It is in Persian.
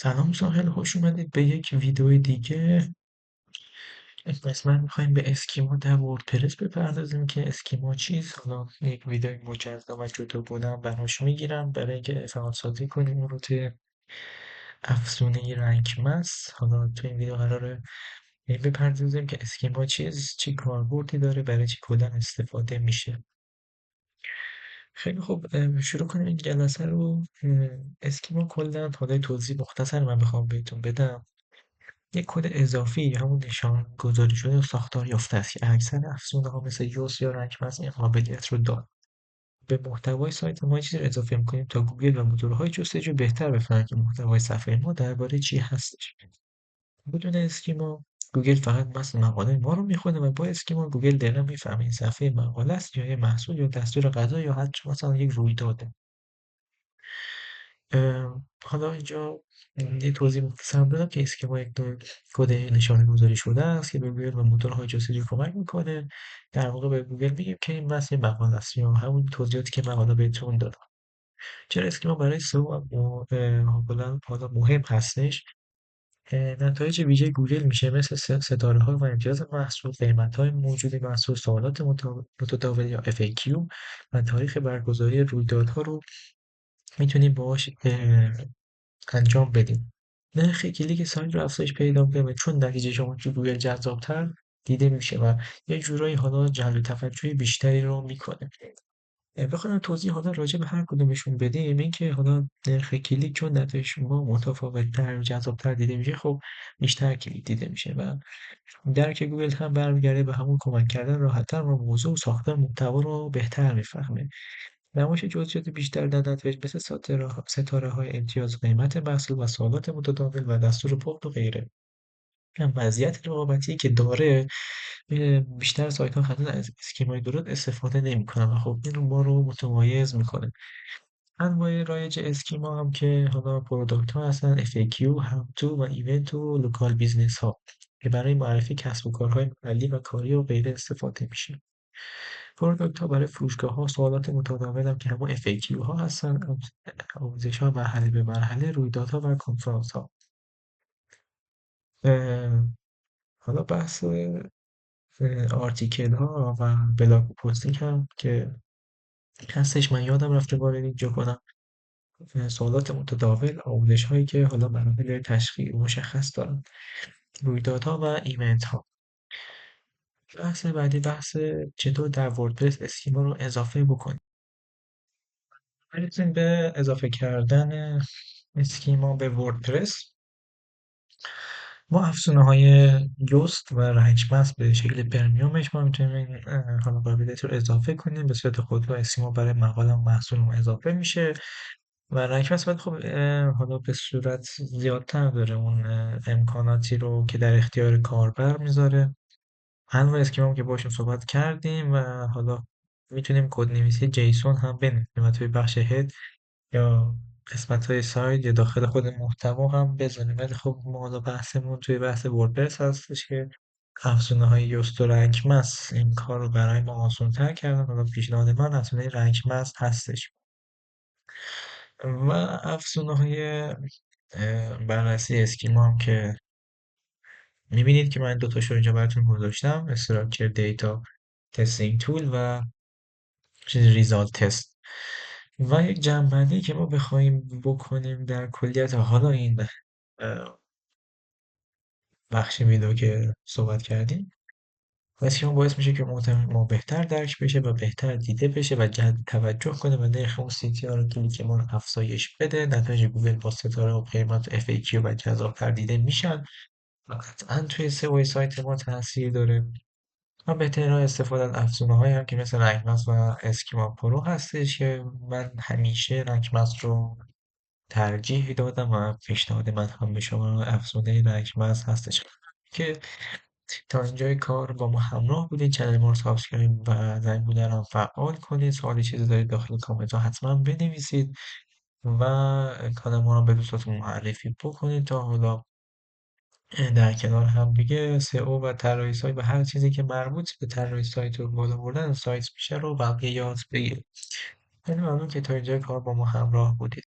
سلام دوستان، خیلی خوش اومدید به یک ویدیو دیگه. این قسمت میخوایم به اسکیما در وردپرس بپردازیم که اسکیما چیست. حالا یک ویدیو مجزا و جداگانه براش میگیرم برای اینکه فعالسازی کنیم اون رو توی افزونه رنگمز. حالا تو این ویدیو قراره به این بپردازیم که اسکیما چیست، چی کاربردی داره، برای چی کلا استفاده میشه. خیلی خوب، شروع کنیم این جلسه رو. اسکیما کلا، حالا توضیح مختصر من بخوام بهتون بدم، یک کد اضافی همون نشان گذاری شده و ساختار یافته است که اکثر افزونه‌ها مثل یوز یا رنگمز این قابلیت رو دارن. به محتوای سایت ما یه چیزی رو اضافه می‌کنیم تا گوگل و موتورهای جستجو بهتر بفهمن که محتوای صفحه ما درباره چی هستش. بدون اسکیما گوگل فقط متن مقاله ما رو میخونه و با اسکیما گوگل دقیقا میفهمه این صفحه مقاله است یا یه محصول یا دستور غذا یا حتی مثلا یک رویداده. حالا اینجا یه توضیح مختصر بدم که اسکیما یک نوع کد نشانه گذاری شده است که به گوگل و موتورهای جستجو کمک میکنه. در واقع به گوگل میگیم که این بس یه مقاله است یا همون توضیحاتی که من حالا بهتون دادم. چرا اسکیما برای سئو حالا مهم هستش؟ نتایج ویژه گوگل میشه مثل ستاره ها و امتیاز محصول، قیمت های موجود محصول، سوالات متداول یا FAQ و تاریخ برگزاری رویدادها رو میتونیم باهاش انجام بدیم. نرخ کلیک سایت رو افزایش پیدا می‌کنه چون نتیجه شما تو گوگل جذاب‌تر دیده میشه و یه جورایی حالا جلب توجه بیشتری رو میکنه. بخوام توضیح حالا راجع به هر کدومشون بدیم، این که حالا نرخ کلیک چون نتایج شما متفاوت‌تر و جذاب‌تر دیده میشه، خب بیشتر کلیک دیده میشه و درک گوگل هم برمیگرده به همون کمک کردن راحت‌تر و موضوع و ساختار محتوا رو بهتر میفهمه. نمایش جزئیات بیشتر در نتایج مثل ستاره‌های امتیاز، قیمت محصول و سوالات متداول و دستور پخت و غیره. هم مزیت رقابتی که داره، بیشتر سایت‌ها هنوز از اسکیمای درست استفاده نمی‌کنن و خب این رو ما رو متمایز می‌کنه. انواع رایج اسکیما هم که حالا پروداکت‌ها هستن، FAQ، هاو و ایونت و لوکال بیزنس‌ها که برای معرفی کسب و کارهای محلی و کاری و غیره استفاده میشه. پروداکت‌ها برای فروشگاه‌ها، سوالات متداول هم که همون FAQ ها هستن، آموزش‌ها مرحله به مرحله، رویدادها و کنفرانس‌ها. اه، حالا بحث آرتیکل ها و بلاگ پستینگ هم که هستش، من یادم رفته وارد اینجا کنم. سوالات متداول، آموزش هایی که حالا مراحل تشغیل مشخص دارن، رویدادها و ایونت ها. بحث بعدی، بحث چطور در وردپرس اسکیما رو اضافه بکنیم. برسیم به اضافه کردن اسکیما به وردپرس. ما افزونه‌های جست و رنگمز به شکل پرمیومش ما میتونیم این حالا قابلیت رو اضافه کنیم. به صورت خودرو اسکیما برای مقاله و محصولمون اضافه میشه و رنگمز باید خب حالا به صورت زیادتر داره اون امکاناتی رو که در اختیار کاربر میذاره. انواع اسکیما که باشون صحبت کردیم و حالا میتونیم کدنویسی جیسون هم بنویسیم و توی بخش هد یا قسمت‌های سایت یا داخل خود محتوا هم بزنیم. ولی خب ما حالا بحثمون توی بحث وردپرس هستش که افزونه‌های یوست و رنگمز این کار رو برای ما آسان‌تر کردن. حالا پیشنهاد من افزونه رنگمز هستش و افزونه‌های بررسی اسکیما هم که می‌بینید که من دو تاشو اینجا براتون گذاشتم: استراکچر دیتا تستینگ تول و ریزالت تست. و یک جمع‌بندی که ما بخوایم بکنیم در کلیت حالا این بخش ویدیو که صحبت کردیم، اسکیما باعث میشه که محتوای ما بهتر درک بشه و بهتر دیده بشه و جلب توجه کنه و نرخ اون CTR کلیک ما رو افزایش بده. نتایج گوگل با ستاره و قیمت و FAQ و جذاب‌تر دیده میشن و قطعا توی سئو سایت ما تاثیر داره. و بهترین راه استفاده از افزونه‌هایی هم که مثل رنگمز و اسکیما پرو هستش که من همیشه رنگمز رو ترجیح دادم و پیشنهاد من هم به شما افزوده رنگمز هستش که تا اینجای کار با ما همراه بودید. چنل ما رو سابسکرایب و زنگ بوده رو هم فعال کنید. سوالی چیزی دارید داخل کامنت ها حتما بنویسید و کانال ما رو به دوستاتون معرفی بکنید تا حالا در کنار هم دیگه سئو و طراحی سایت و هر چیزی که مربوط به طراحی سایت و بالا بردن سایت میشه رو بقیه یاد بگیرید. خیلی ممنون که تا اینجای کار با ما همراه بودید.